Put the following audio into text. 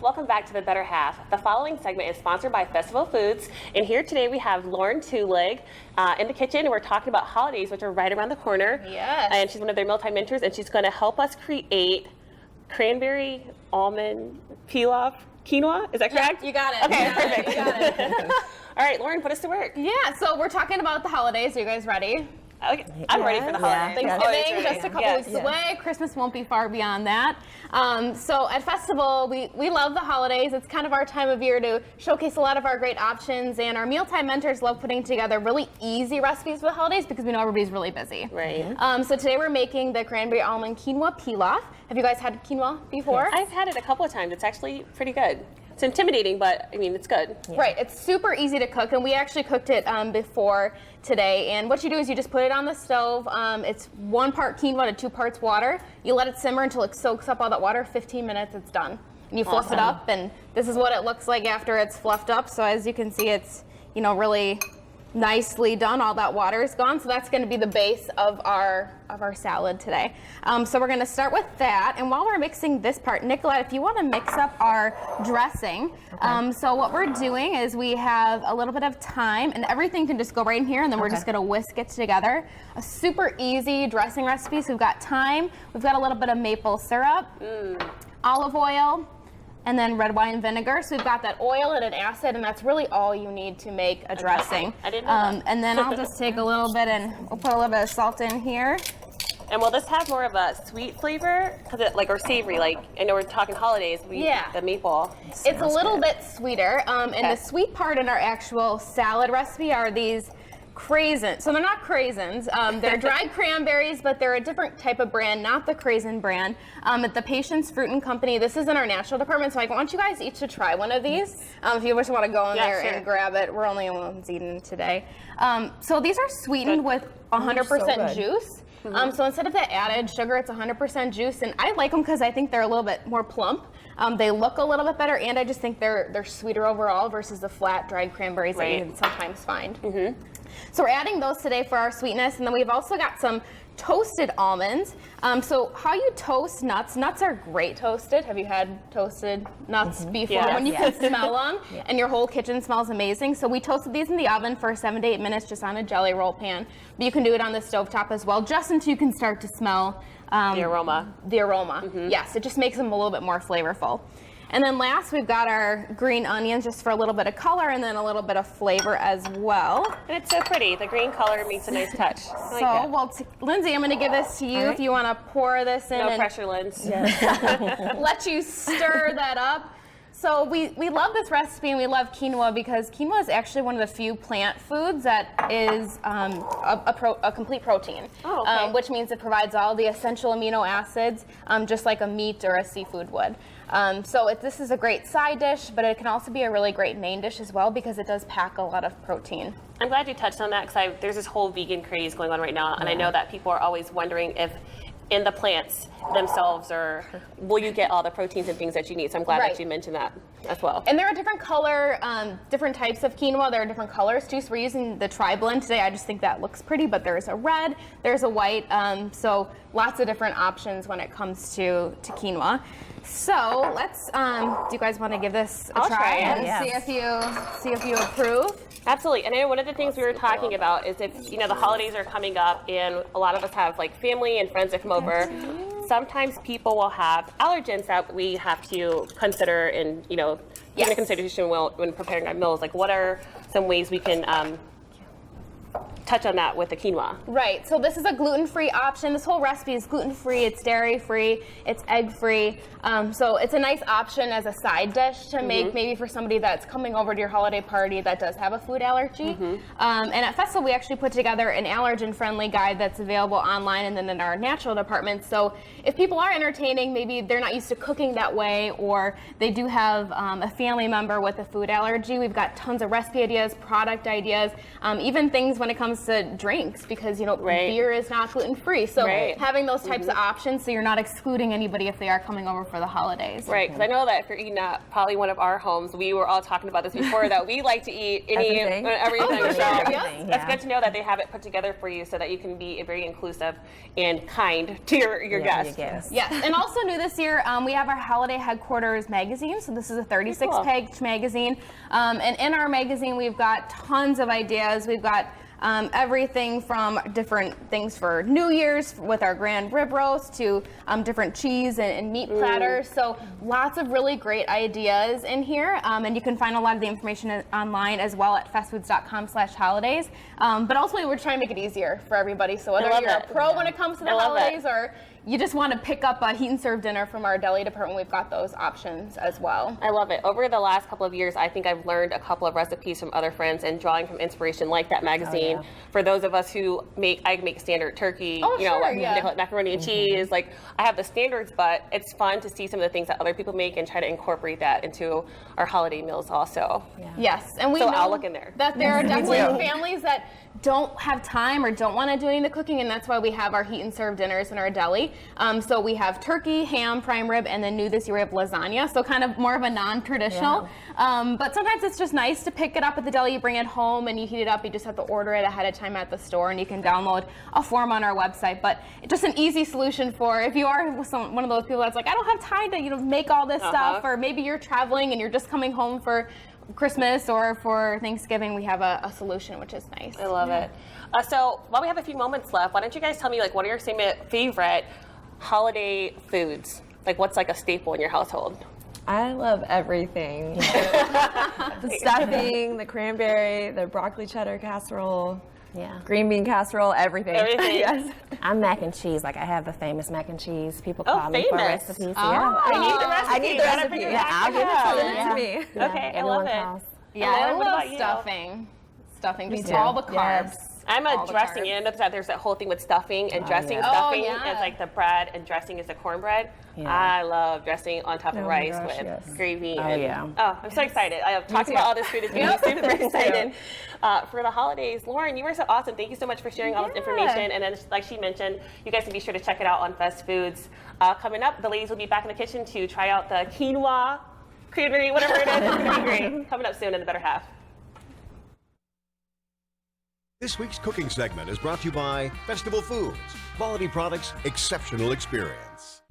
welcome back to The Better Half. The following segment is sponsored by Festival Foods, and here today we have Lauren Tulig in the kitchen, and we're talking about holidays, which are right around the corner. Yes. And she's one of their mealtime mentors, and she's going to help us create cranberry almond pilaf quinoa. Is that correct? You got it. Okay, you got perfect. It, you got it. All right, Lauren, put us to work. Yeah, so we're talking about the holidays. Are you guys ready? Okay. I'm ready for the holidays. Thanksgiving, just a couple weeks away. Christmas won't be far beyond that. So at Festival, we love the holidays. It's kind of our time of year to showcase a lot of our great options, and our mealtime mentors love putting together really easy recipes for the holidays because we know everybody's really busy. Right. So today we're making the cranberry almond quinoa pilaf. Have you guys had quinoa before? I've had it a couple of times. It's actually pretty good. It's intimidating, but I mean, it's good. Yeah. Right, it's super easy to cook, and we actually cooked it before today. And what you do is you just put it on the stove. It's 1 part quinoa to 2 parts water. You let it simmer until it soaks up all that water. 15 minutes, it's done. And you fluff it up, and this is what it looks like after it's fluffed up. So as you can see, it's really nicely done. All that water is gone, so that's going to be the base of our salad today. So we're going to start with that, and while we're mixing this part, Nicolette, if you want to mix up our dressing. So what we're doing is we have a little bit of thyme, and everything can just go right in here, and then we're just going to whisk it together. A super easy dressing recipe. So we've got thyme, we've got a little bit of maple syrup, olive oil, and then red wine vinegar. So we've got that oil and an acid, and that's really all you need to make a dressing. I didn't know that. And then I'll just take a little bit, and we'll put a little bit of salt in here. And will this have more of a sweet flavor? Or savory? Like, I know we're talking holidays. The maple. It's a little bit sweeter. And the sweet part in our actual salad recipe are these craisins. So they're not craisins. They're dried cranberries, but they're a different type of brand, not the craisin brand. At the Patience Fruit and Company, this is in our natural department, so I want you guys each to try one of these. If you just want to go in there and grab it. We're only ones eating today. So these are sweetened with 100% juice. So instead of that added sugar, it's 100% juice, and I like them because I think they're a little bit more plump. They look a little bit better, and I just think they're sweeter overall versus the flat dried cranberries that you can sometimes find. So we're adding those today for our sweetness, and then we've also got some toasted almonds. So how you toast nuts are great toasted. Have you had toasted nuts before? When you can smell them and your whole kitchen smells amazing. So we toasted these in the oven for 7 to 8 minutes just on a jelly roll pan. But you can do it on the stovetop as well, just until you can start to smell the aroma. Yes, it just makes them a little bit more flavorful. And then last, we've got our green onions just for a little bit of color and then a little bit of flavor as well. And it's so pretty. The green color makes a nice touch. Lindsay, I'm going to give this to you if you want to pour this in. No pressure, Lindsay. Let you stir that up. So we love this recipe, and we love quinoa because quinoa is actually one of the few plant foods that is a complete protein, which means it provides all the essential amino acids, just like a meat or a seafood would. This is a great side dish, but it can also be a really great main dish as well because it does pack a lot of protein. I'm glad you touched on that because there's this whole vegan craze going on right now, and I know that people are always wondering if in the plants themselves, or will you get all the proteins and things that you need? So I'm glad that you mentioned that as well. And there are different color, different types of quinoa. There are different colors too. So we're using the tri-blend today. I just think that looks pretty, but there's a red, there's a white. So lots of different options when it comes to quinoa. So let's. Do you guys want to give this a try and see if you approve? Absolutely. And I know one of the things we were talking about is if the holidays are coming up and a lot of us have like family and friends that come over. Sometimes people will have allergens that we have to consider and take into consideration when preparing our meals. Like, what are some ways we can touch on that with the quinoa? Right. So this is a gluten-free option. This whole recipe is gluten-free. It's dairy-free. It's egg-free. So it's a nice option as a side dish to make maybe for somebody that's coming over to your holiday party that does have a food allergy. And at Festival, we actually put together an allergen-friendly guide that's available online and then in our natural department. So if people are entertaining, maybe they're not used to cooking that way, or they do have a family member with a food allergy, we've got tons of recipe ideas, product ideas, even things when it comes comes to drinks because, Right. beer is not gluten-free. So Right. having those types of options so you're not excluding anybody if they are coming over for the holidays. Right, because I know that if you're eating at probably one of our homes, we were all talking about this before, that we like to eat Everything. everything. Oh, for So sure, yes. it's good to know that they have it put together for you so that you can be very inclusive and kind to your guests. Yes, and also new this year, we have our Holiday Headquarters magazine. So this is a 36-page magazine. And in our magazine, we've got tons of ideas. We've got everything from different things for New Year's with our grand rib roast to different cheese and meat platters. So lots of really great ideas in here. And you can find a lot of the information online as well at festfoods.com/holidays. But also we're trying to make it easier for everybody. So whether love you're it. a pro when it comes to the I love it. holidays or you just want to pick up a heat and serve dinner from our deli department, we've got those options as well. I love it. Over the last couple of years, I think I've learned a couple of recipes from other friends and drawing from inspiration like that magazine. For those of us who I make standard turkey, Oh, sure, like yeah. macaroni and cheese. Like I have the standards, but it's fun to see some of the things that other people make and try to incorporate that into our holiday meals also. Yes, and we So know I'll look in there. that there are Me definitely too. families that don't have time or don't want to do any of the cooking, and that's why we have our heat and serve dinners in our deli. So we have turkey, ham, prime rib, and then new this year we have lasagna. So kind of more of a non-traditional. But sometimes it's just nice to pick it up at the deli, you bring it home, and you heat it up. You just have to order it ahead of time at the store, and you can download a form on our website. But it's just an easy solution for if you are one of those people that's like, I don't have time to make all this stuff, or maybe you're traveling and you're just coming home for Christmas or for Thanksgiving. We have a solution, which is nice. I love it. So while we have a few moments left, why don't you guys tell me what are your favorite holiday foods? Like what's like a staple in your household? I love everything. The stuffing, the cranberry, the broccoli cheddar casserole, green bean casserole, everything. Everything. Yes. I'm mac and cheese. Like I have the famous mac and cheese. People Oh, call me for famous. recipes. Oh. Yeah. I need the recipe. I need the You gotta recipe. figure Yeah, that I'll give it out. to Send it to me. Okay, I love Everyone it. calls. Yeah, Lauren, I what love about you? stuffing. Just too. all the carbs. Yes. I'm All a the dressing. carbs. You know that there's that whole thing with stuffing and dressing. yeah. Stuffing Oh, yeah. is like the bread and dressing is the cornbread. Yeah. I love dressing on top of Oh my rice gosh, with yes. gravy. Oh, and, yeah. Oh, I'm so excited. I have talked about all this food. It's been super excited for the holidays. Lauren, you were so awesome. Thank you so much for sharing all this information. And then, like she mentioned, you guys can be sure to check it out on Fest Foods. Coming up, the ladies will be back in the kitchen to try out the quinoa, cranberry, whatever it is. It's gonna be great. Coming up soon in the better half. This week's cooking segment is brought to you by Festival Foods. Quality products, exceptional experience.